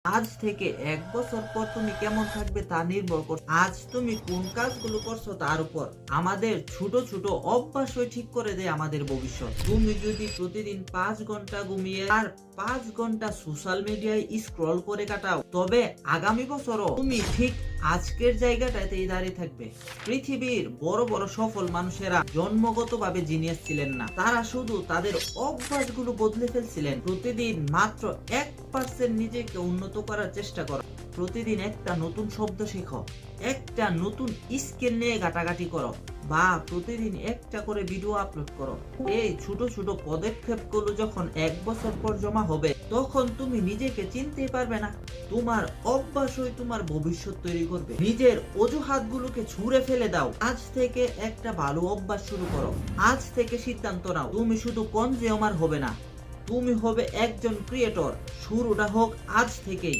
আজ থেকে 1 বছর পর তুমি কেমন থাকবে তা নির্ভর করে আজ তুমি কোন কাজগুলো করছো তার উপর। আমাদের ছোট ছোট অভ্যাসই ঠিক করে দেয় আমাদের ভবিষ্যৎ। তুমি যদি প্রতিদিন 5 ঘন্টা ঘুমিয়ে আর 5 ঘন্টা সোশ্যাল মিডিয়ায় স্ক্রল করে কাটাও, তবে আগামী বছরও তুমি ঠিক আজকের জায়গাটাতেই দাঁড়িয়ে থাকবে। পৃথিবীর বড় বড় সফল মানুষেরা জন্মগতভাবে জিনিয়াস ছিলেন না, তারা শুধু তাদের অভ্যাসগুলো বদলে ফেলছিলেন। প্রতিদিন মাত্র 1% নিজেকে উন্নত করার চেষ্টা করো। প্রতিদিন একটা নতুন শব্দ শেখো, একটা নতুন স্কিল নিয়ে ঘাটাঘাটি করো, বা প্রতিদিন একটা করে ভিডিও আপলোড করো। এই ছোট ছোট পদক্ষেপগুলো যখন 1 বছর পর জমা হবে, তখন তুমি নিজেকে চিনতেই পারবে না। তোমার অভ্যাসই তোমার ভবিষ্যৎ তৈরি করবে। নিজের অজুহাতগুলোকে ছুঁড়ে ফেলে দাও, আজ থেকে একটা ভালো অভ্যাস শুরু করো। আজ থেকে সিদ্ধান্ত নাও, তুমি শুধু কনজিউমার হবে না, তুমি হবে একজন ক্রিয়েটর। শুরুটা হোক আজ থেকেই।